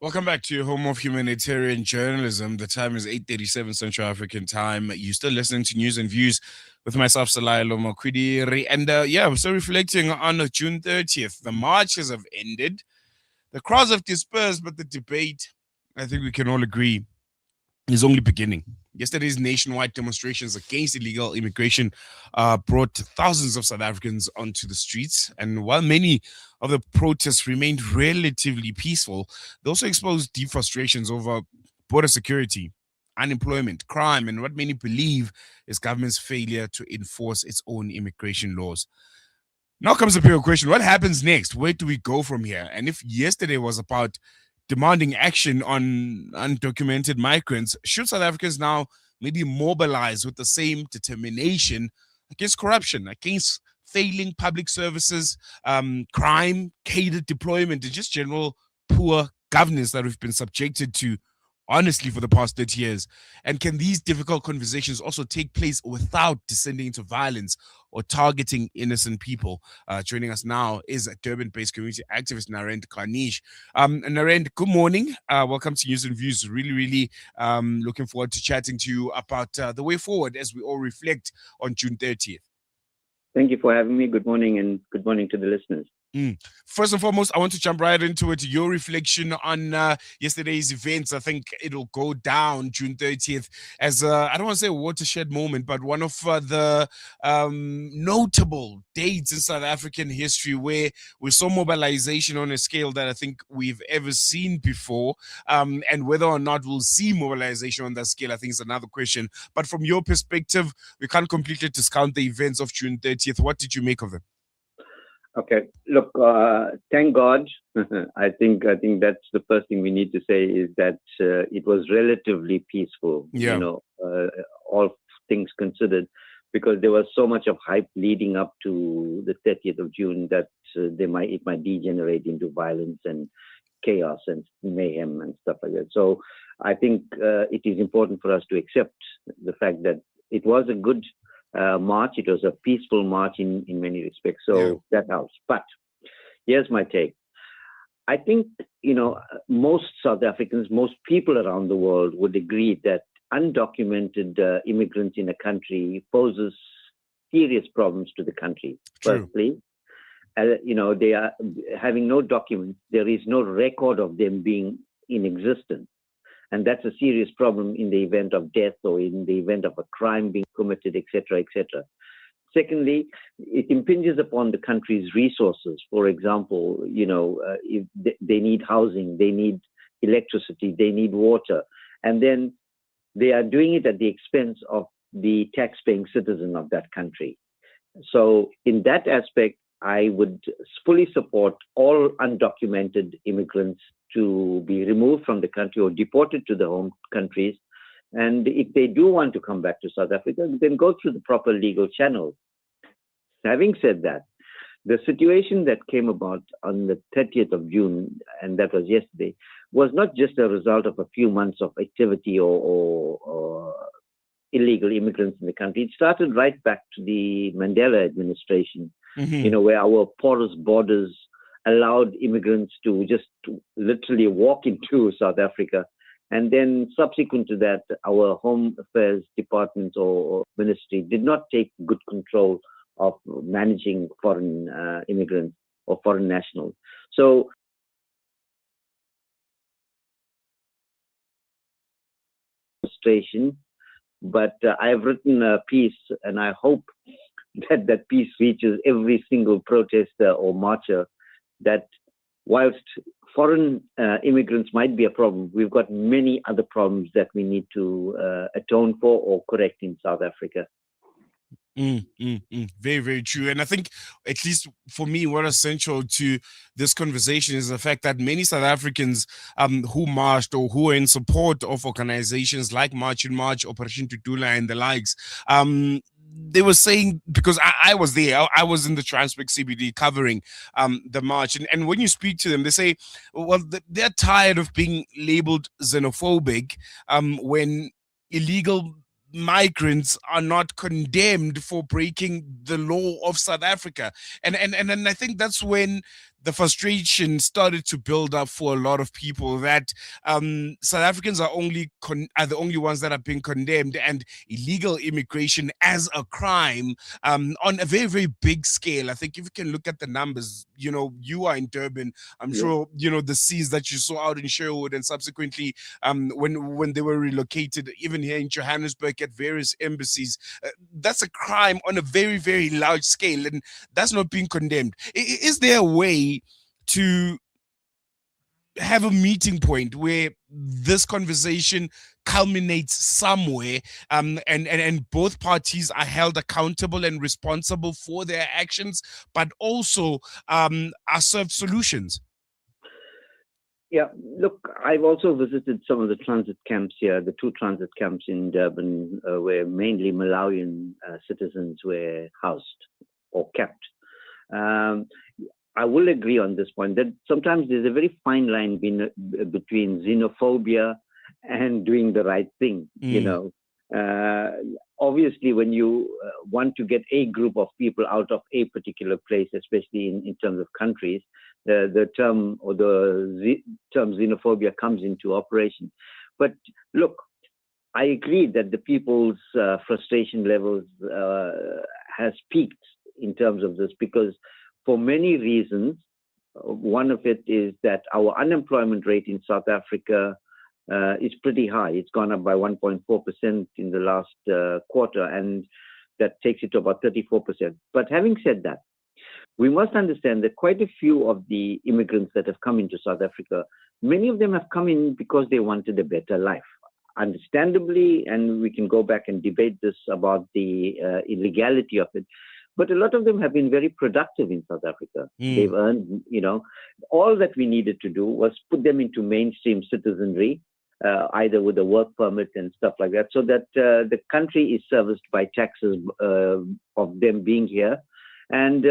Welcome back to your home of humanitarian journalism. The time is 8:37 Central African time. You're still listening to News and Views with myself, Salai Lomakwidiri. And we're still reflecting on June 30th. The marches have ended. The crowds have dispersed, but the debate, I think we can all agree, is only beginning. Yesterday's nationwide demonstrations against illegal immigration brought thousands of South Africans onto the streets. And while many of the protests remained relatively peaceful, they also exposed deep frustrations over border security, unemployment, crime, and what many believe is government's failure to enforce its own immigration laws. Now comes the bigger question: what happens next? Where do we go from here? And if yesterday was about demanding action on undocumented migrants, should South Africans now maybe mobilize with the same determination against corruption, against failing public services, crime, catered deployment, and just general poor governance that we've been subjected to, honestly, for the past 30 years? And can these difficult conversations also take place without descending into violence or targeting innocent people? Joining us now is Durban-based community activist Narendh Ganesh. Narendh, good morning. Welcome to News and Views. Really, looking forward to chatting to you about the way forward as we all reflect on June 30th. Thank you for having me. Good morning, and good morning to the listeners. First and foremost, I want to jump right into it. Your reflection on yesterday's events. I think it'll go down June 30th as I don't want to say a watershed moment, but one of the notable dates in South African history where we saw mobilization on a scale that I think we've ever seen before. And whether or not we'll see mobilization on that scale, I think is another question. But from your perspective, we can't completely discount the events of June 30th. What did you make of them? Okay, look, thank God. I think that's the first thing we need to say is that it was relatively peaceful. Yeah. All things considered, because there was so much of hype leading up to the 30th of June that it might degenerate into violence and chaos and mayhem and stuff like that. So I think it is important for us to accept the fact that it was a good march. It was a peaceful march in many respects. So that helps. But here's my take. I think, most South Africans, most people around the world would agree that undocumented immigrants in a country poses serious problems to the country. True. Firstly, they are having no documents. There is no record of them being in existence. And that's a serious problem in the event of death or in the event of a crime being committed, etc., etc. Secondly, it impinges upon the country's resources. For example, if they need housing, they need electricity, they need water, and then they are doing it at the expense of the tax-paying citizen of that country. So in that aspect, I would fully support all undocumented immigrants to be removed from the country or deported to their home countries. And if they do want to come back to South Africa, then go through the proper legal channels. Having said that, the situation that came about on the 30th of June, and that was yesterday, was not just a result of a few months of activity or illegal immigrants in the country. It started right back to the Mandela administration, where our porous borders allowed immigrants to just literally walk into South Africa. And then subsequent to that, our Home Affairs Department or ministry did not take good control of managing foreign immigrants or foreign nationals. So but I've written a piece, and I hope that piece reaches every single protester or marcher, that whilst foreign immigrants might be a problem, we've got many other problems that we need to atone for or correct in South Africa. Very, very true. And I think, at least for me, what is essential to this conversation is the fact that many South Africans who marched or who are in support of organizations like March in March, Operation Tutula, and the likes, they were saying, because I was there, I was in the Transvaal CBD covering the march. And when you speak to them, they say, well, they're tired of being labeled xenophobic when illegal migrants are not condemned for breaking the law of South Africa. And I think that's when the frustration started to build up for a lot of people that South Africans are the only ones that are being condemned, and illegal immigration as a crime on a very, very big scale. I think if you can look at the numbers, you are in Durban. I'm Yeah. sure the scenes that you saw out in Sherwood, and subsequently when they were relocated, even here in Johannesburg at various embassies. That's a crime on a very, very large scale, and that's not being condemned. Is there a way to have a meeting point where this conversation culminates somewhere, and both parties are held accountable and responsible for their actions, but also are served solutions? Yeah, look, I've also visited some of the transit camps here, the two transit camps in Durban, where mainly Malawian citizens were housed or kept. Um, I will agree on this point that sometimes there's a very fine line between xenophobia and doing the right thing. Uh, Obviously, when you want to get a group of people out of a particular place, especially in terms of countries, the term or the term xenophobia comes into operation. But look, I agree that the people's frustration levels has peaked in terms of this, because for many reasons, one of it is that our unemployment rate in South Africa is pretty high. It's gone up by 1.4% in the last quarter, and that takes it to about 34%. But having said that, we must understand that quite a few of the immigrants that have come into South Africa, many of them have come in because they wanted a better life. Understandably, and we can go back and debate this about the illegality of it, but a lot of them have been very productive in South Africa. They've earned, all that we needed to do was put them into mainstream citizenry, either with a work permit and stuff like that, so that the country is serviced by taxes of them being here. And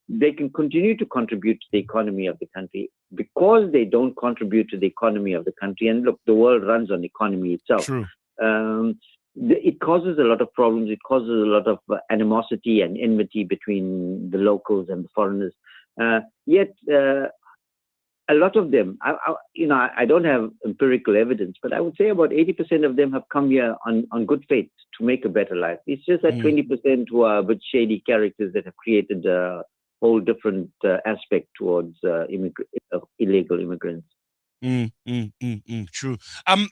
they can continue to contribute to the economy of the country. Because they don't contribute to the economy of the country, and look, the world runs on economy itself. True. It causes a lot of problems. It causes a lot of animosity and enmity between the locals and the foreigners. Yet, a lot of them, I don't have empirical evidence, but I would say about 80% of them have come here on good faith to make a better life. It's just that 20% who are a bit shady characters that have created a whole different aspect towards illegal immigrants. True.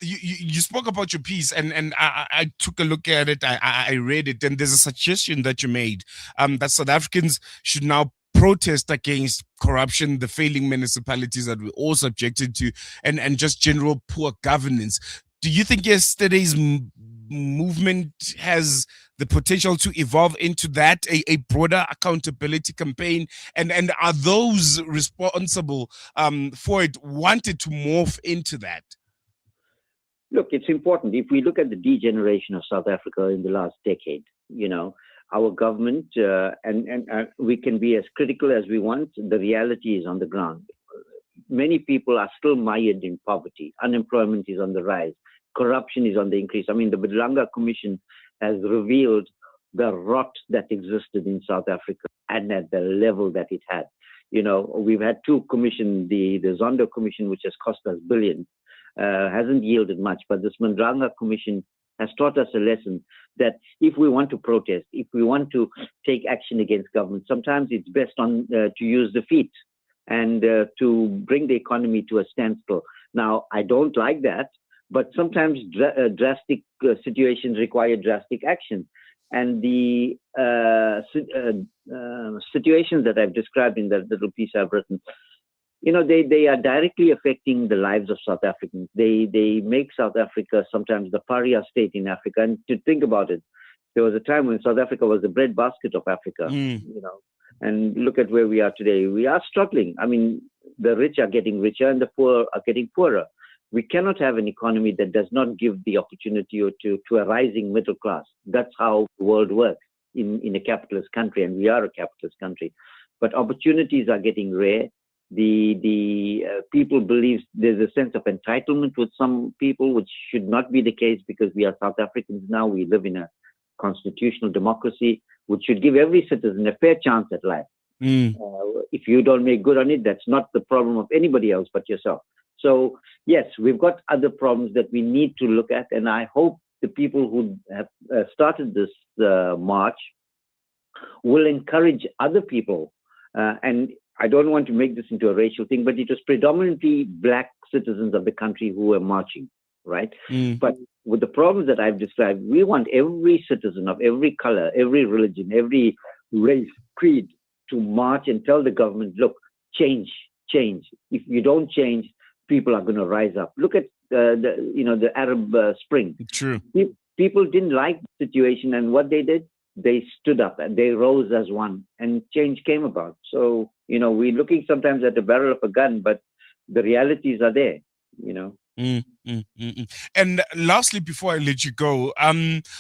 You spoke about your piece, and I took a look at it. I read it, and there's a suggestion that you made that South Africans should now protest against corruption, the failing municipalities that we're all subjected to, and just general poor governance. Do you think yesterday's movement has the potential to evolve into that, a broader accountability campaign, and are those responsible for it wanted to morph into that? Look, it's important. If we look at the degeneration of South Africa in the last decade, our government, and we can be as critical as we want, the reality is on the ground. Many people are still mired in poverty. Unemployment is on the rise. Corruption is on the increase. I mean, the Bedlanga Commission has revealed the rot that existed in South Africa and at the level that it had. We've had two commissions, the Zondo Commission, which has cost us billions, hasn't yielded much, but this Bedlanga Commission has taught us a lesson that if we want to protest, if we want to take action against government, sometimes it's best to use the feet and to bring the economy to a standstill. Now, I don't like that, but sometimes drastic situations require drastic action. And the situations that I've described in that little piece I've written, they are directly affecting the lives of South Africans. They make South Africa sometimes the pariah state in Africa. And to think about it, there was a time when South Africa was the breadbasket of Africa, and look at where we are today. We are struggling. I mean, the rich are getting richer and the poor are getting poorer. We cannot have an economy that does not give the opportunity to a rising middle class. That's how the world works in a capitalist country, and we are a capitalist country. But opportunities are getting rare. The people believe there's a sense of entitlement with some people, which should not be the case, because we are South Africans now. We live in a constitutional democracy, which should give every citizen a fair chance at life. Mm. If you don't make good on it, that's not the problem of anybody else but yourself. So, yes, we've got other problems that we need to look at. And I hope the people who have started this march will encourage other people. And I don't want to make this into a racial thing, but it was predominantly black citizens of the country who were marching, right? Mm. But with the problems that I've described, we want every citizen of every color, every religion, every race, creed to march and tell the government, look, change, change. If you don't change, people are going to rise up. Look at the Arab Spring. True. People didn't like the situation, and what they did, they stood up and they rose as one, and change came about. So, we're looking sometimes at the barrel of a gun, but the realities are there, And lastly, before I let you go,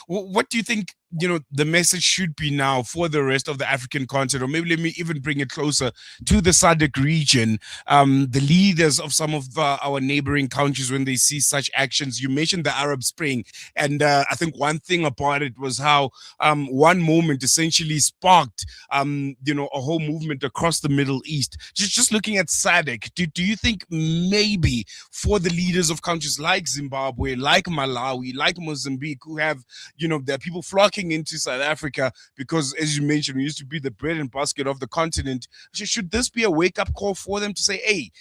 what do you think, the message should be now for the rest of the African continent, or maybe let me even bring it closer to the SADC region, the leaders of some of our neighboring countries when they see such actions? You mentioned the Arab Spring, and I think one thing about it was how one moment essentially sparked, a whole movement across the Middle East. Just looking at SADC, do you think maybe for the leaders of countries like Zimbabwe, like Malawi, like Mozambique, who have, there are people flocking into South Africa because, as you mentioned, we used to be the bread and basket of the continent. Should this be a wake-up call for them to say, hey,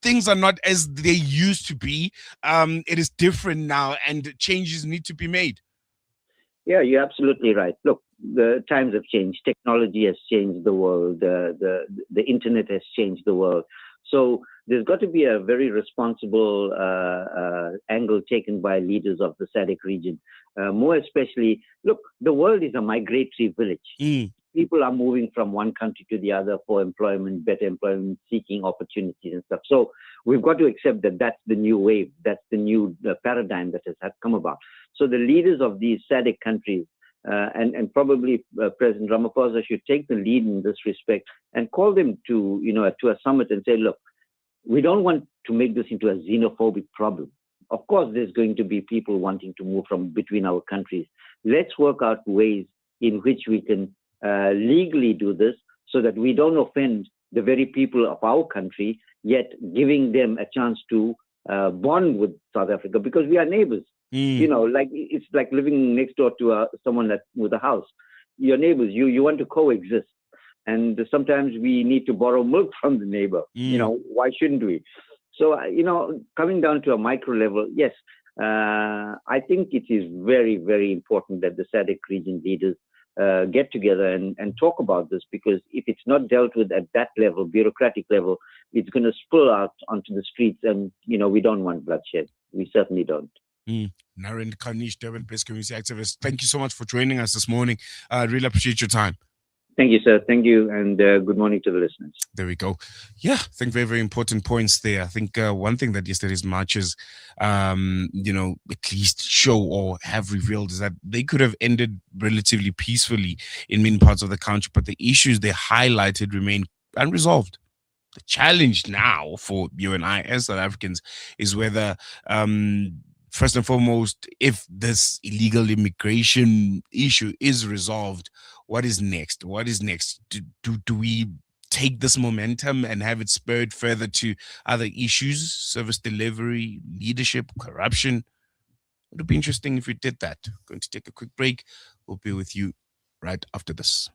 things are not as they used to be. It is different now, and changes need to be made? Yeah, you're absolutely right. Look, the times have changed. Technology has changed the world. The internet has changed the world. So there's got to be a very responsible angle taken by leaders of the SADC region. More especially, look, the world is a migratory village. Mm. People are moving from one country to the other for employment, better employment, seeking opportunities and stuff. So we've got to accept that that's the new wave. That's the new paradigm that has come about. So the leaders of these SADC countries, and probably President Ramaphosa should take the lead in this respect and call them to a summit and say, look, we don't want to make this into a xenophobic problem. Of course, there's going to be people wanting to move from between our countries. Let's work out ways in which we can legally do this so that we don't offend the very people of our country, yet giving them a chance to bond with South Africa, because we are neighbors. Like it's like living next door to someone with a house. Your neighbors, you want to coexist. And sometimes we need to borrow milk from the neighbor. Why shouldn't we? So, coming down to a micro level, yes, I think it is very, very important that the SADC region leaders get together and talk about this, because if it's not dealt with at that level, bureaucratic level, it's going to spill out onto the streets, and, we don't want bloodshed. We certainly don't. Narendh, Ganesh, Durban-based community activist, thank you so much for joining us this morning. I really appreciate your time. Thank you, sir. Thank you. And good morning to the listeners. There we go. Yeah, I think very, very important points there. I think one thing that yesterday's marches, at least show or have revealed is that they could have ended relatively peacefully in many parts of the country, but the issues they highlighted remain unresolved. The challenge now for you and I as South Africans is whether, first and foremost, if this illegal immigration issue is resolved, what is next? What is next? Do we take this momentum and have it spurred further to other issues, service delivery, leadership, corruption? It would be interesting if we did that. Going to take a quick break. We'll be with you right after this.